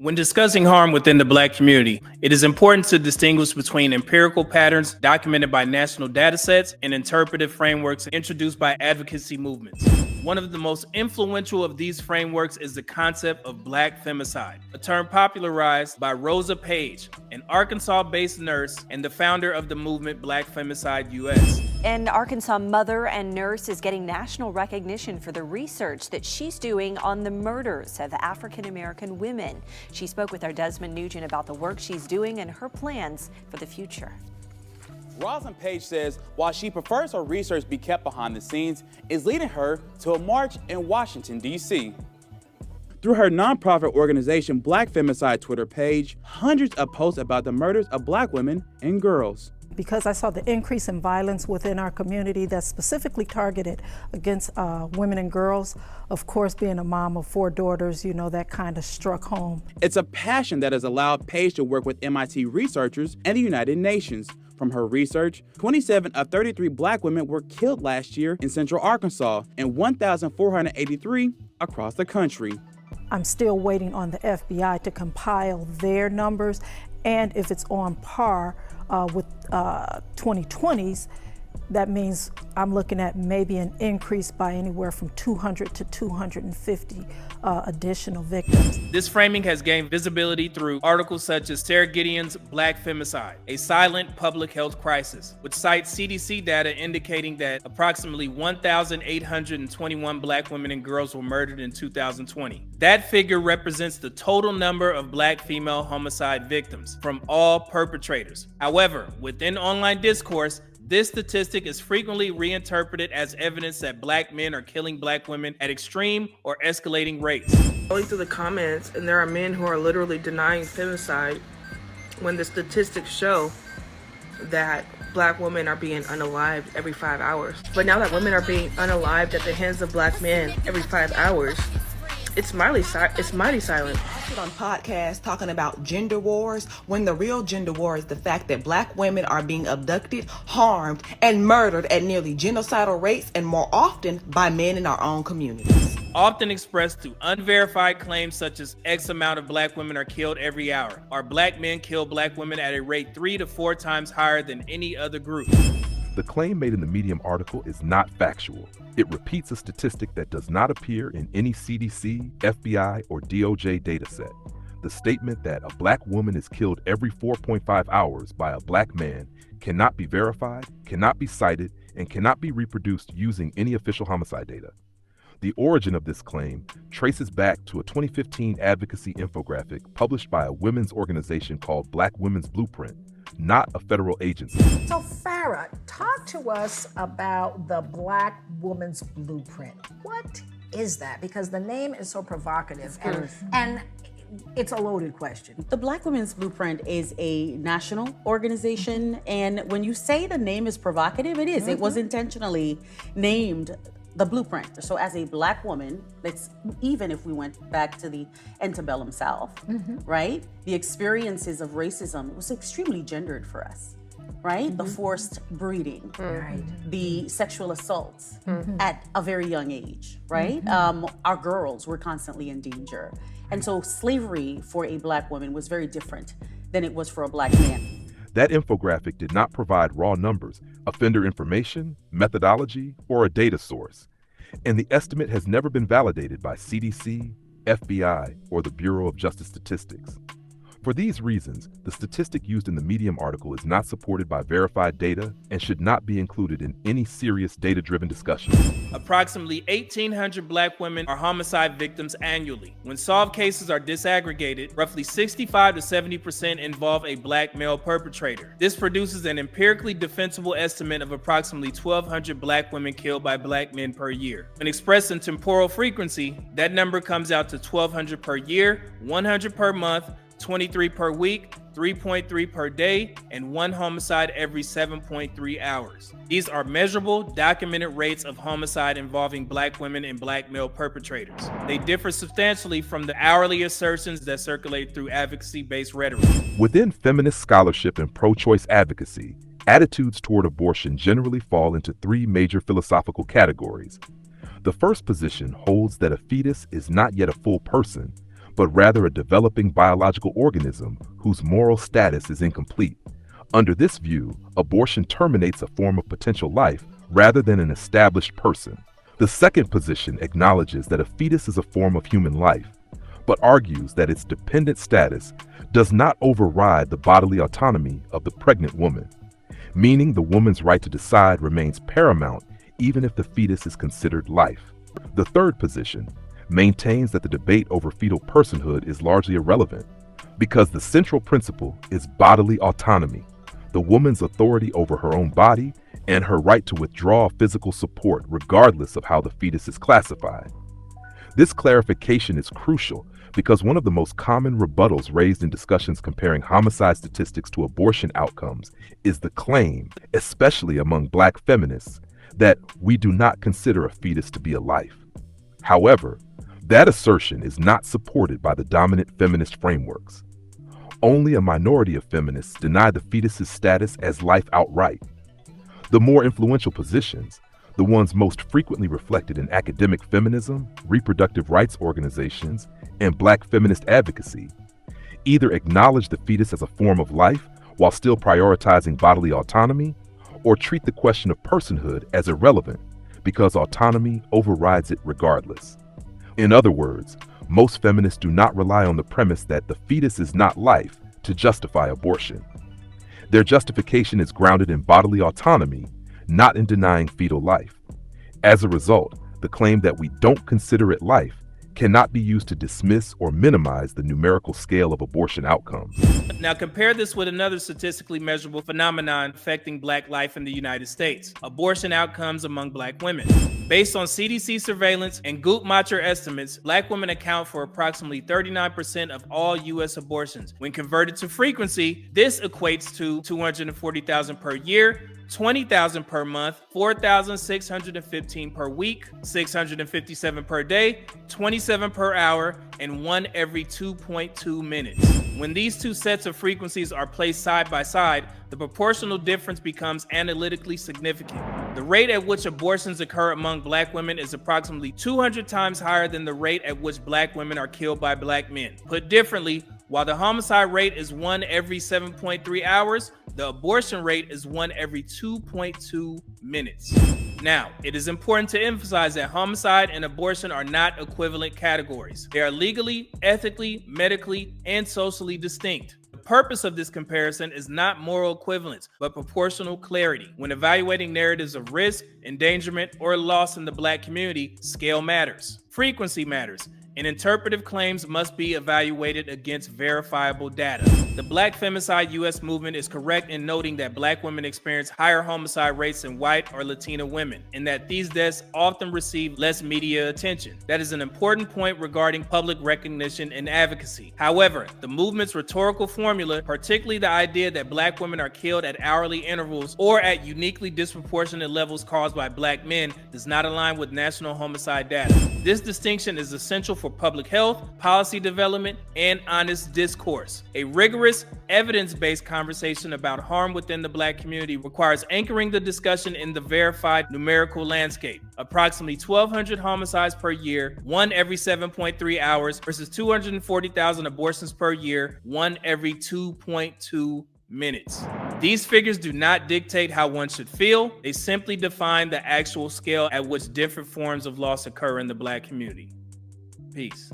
When discussing harm within the Black community, it is important to distinguish between empirical patterns documented by national datasets and interpretive frameworks introduced by advocacy movements. One of the most influential of these frameworks is the concept of Black femicide, a term popularized by Rosa Page, an Arkansas-based nurse and the founder of the movement Black Femicide US. An Arkansas mother and nurse is getting national recognition for the research that she's doing on the murders of African-American women. She spoke with our Desmond Nugent about the work she's doing and her plans for the future. Rosalind Page says while she prefers her research be kept behind the scenes, is leading her to a march in Washington, D.C. Through her nonprofit organization Black Femicide Twitter page, hundreds of posts about the murders of Black women and girls. Because I saw the increase in violence within our community that's specifically targeted against women and girls. Of course, being a mom of 4 daughters, you know, that kind of struck home. It's a passion that has allowed Page to work with MIT researchers and the United Nations. From her research, 27 of 33 Black women were killed last year in Central Arkansas and 1,483 across the country. I'm still waiting on the FBI to compile their numbers, and if it's on par with 2020's, that means I'm looking at maybe an increase by anywhere from 200 to 250 additional victims. This framing has gained visibility through articles such as Sarah Gideon's Black Femicide, a silent public health crisis, which cites CDC data indicating that approximately 1,821 Black women and girls were murdered in 2020. That figure represents the total number of Black female homicide victims from all perpetrators. However, within online discourse, this statistic is frequently reinterpreted as evidence that Black men are killing Black women at extreme or escalating rates. Going through the comments, and there are men who are literally denying femicide when the statistics show that Black women are being unalived every 5 hours. But now that women are being unalived at the hands of Black men every 5 hours, it's mighty silent. On podcasts talking about gender wars, when the real gender war is the fact that Black women are being abducted, harmed, and murdered at nearly genocidal rates, and more often by men in our own communities. Often expressed through unverified claims such as X amount of Black women are killed every hour, or Black men kill Black women at a rate 3 to 4 times higher than any other group. The claim made in the Medium article is not factual. It repeats a statistic that does not appear in any CDC, FBI, or DOJ dataset. The statement that a Black woman is killed every 4.5 hours by a Black man cannot be verified, cannot be cited, and cannot be reproduced using any official homicide data. The origin of this claim traces back to a 2015 advocacy infographic published by a women's organization called Black Women's Blueprint, not a federal agency. So Farah, talk to us about the Black Woman's Blueprint. What is that? Because the name is so provocative and it's a loaded question. The Black Women's Blueprint is a national organization, and when you say the name is provocative, it is. It was intentionally named the Blueprint. So as a Black woman, even if we went back to the antebellum South, right? The experiences of racism was extremely gendered for us, right? The forced breeding, the sexual assaults at a very young age, right? Our girls were constantly in danger. And so slavery for a Black woman was very different than it was for a Black man. That infographic did not provide raw numbers, offender information, methodology, or a data source. And the estimate has never been validated by CDC, FBI, or the Bureau of Justice Statistics. For these reasons, the statistic used in the Medium article is not supported by verified data and should not be included in any serious data-driven discussion. Approximately 1,800 Black women are homicide victims annually. When solved cases are disaggregated, roughly 65 to 70% involve a Black male perpetrator. This produces an empirically defensible estimate of approximately 1,200 Black women killed by Black men per year. When expressed in temporal frequency, that number comes out to 1,200 per year, 100 per month, 23 per week, 3.3 per day, and 1 homicide every 7.3 hours. These are measurable, documented rates of homicide involving Black women and Black male perpetrators. They differ substantially from the hourly assertions that circulate through advocacy-based rhetoric. Within feminist scholarship and pro-choice advocacy, attitudes toward abortion generally fall into 3 major philosophical categories. The first position holds that a fetus is not yet a full person, but rather a developing biological organism whose moral status is incomplete. Under this view, abortion terminates a form of potential life rather than an established person. The second position acknowledges that a fetus is a form of human life, but argues that its dependent status does not override the bodily autonomy of the pregnant woman, meaning the woman's right to decide remains paramount even if the fetus is considered life. The third position maintains that the debate over fetal personhood is largely irrelevant because the central principle is bodily autonomy, the woman's authority over her own body and her right to withdraw physical support regardless of how the fetus is classified. This clarification is crucial because one of the most common rebuttals raised in discussions comparing homicide statistics to abortion outcomes is the claim, especially among Black feminists, that we do not consider a fetus to be a life. However, that assertion is not supported by the dominant feminist frameworks. Only a minority of feminists deny the fetus's status as life outright. The more influential positions, the ones most frequently reflected in academic feminism, reproductive rights organizations, and Black feminist advocacy, either acknowledge the fetus as a form of life while still prioritizing bodily autonomy, or treat the question of personhood as irrelevant because autonomy overrides it regardless. In other words, most feminists do not rely on the premise that the fetus is not life to justify abortion. Their justification is grounded in bodily autonomy, not in denying fetal life. As a result, the claim that we don't consider it life cannot be used to dismiss or minimize the numerical scale of abortion outcomes. Now compare this with another statistically measurable phenomenon affecting Black life in the United States: abortion outcomes among Black women. Based on CDC surveillance and Guttmacher estimates, Black women account for approximately 39% of all U.S. abortions. When converted to frequency, this equates to 240,000 per year, 20,000 per month, 4,615 per week, 657 per day, 27 per hour, and 1 every 2.2 minutes. When these two sets of frequencies are placed side by side, the proportional difference becomes analytically significant. The rate at which abortions occur among Black women is approximately 200 times higher than the rate at which Black women are killed by Black men. Put differently, while the homicide rate is 1 every 7.3 hours, the abortion rate is 1 every 2.2 minutes. Now, it is important to emphasize that homicide and abortion are not equivalent categories. They are legally, ethically, medically, and socially distinct. The purpose of this comparison is not moral equivalence, but proportional clarity. When evaluating narratives of risk, endangerment, or loss in the Black community, scale matters. Frequency matters. And interpretive claims must be evaluated against verifiable data. The Black Femicide US movement is correct in noting that Black women experience higher homicide rates than white or Latina women, and that these deaths often receive less media attention. That is an important point regarding public recognition and advocacy. However, the movement's rhetorical formula, particularly the idea that Black women are killed at hourly intervals or at uniquely disproportionate levels caused by Black men, does not align with national homicide data. This distinction is essential for public health, policy development, and honest discourse. A rigorous, evidence-based conversation about harm within the Black community requires anchoring the discussion in the verified numerical landscape. Approximately 1,200 homicides per year, 1 every 7.3 hours, versus 240,000 abortions per year, 1 every 2.2 minutes. These figures do not dictate how one should feel. They simply define the actual scale at which different forms of loss occur in the Black community. Peace.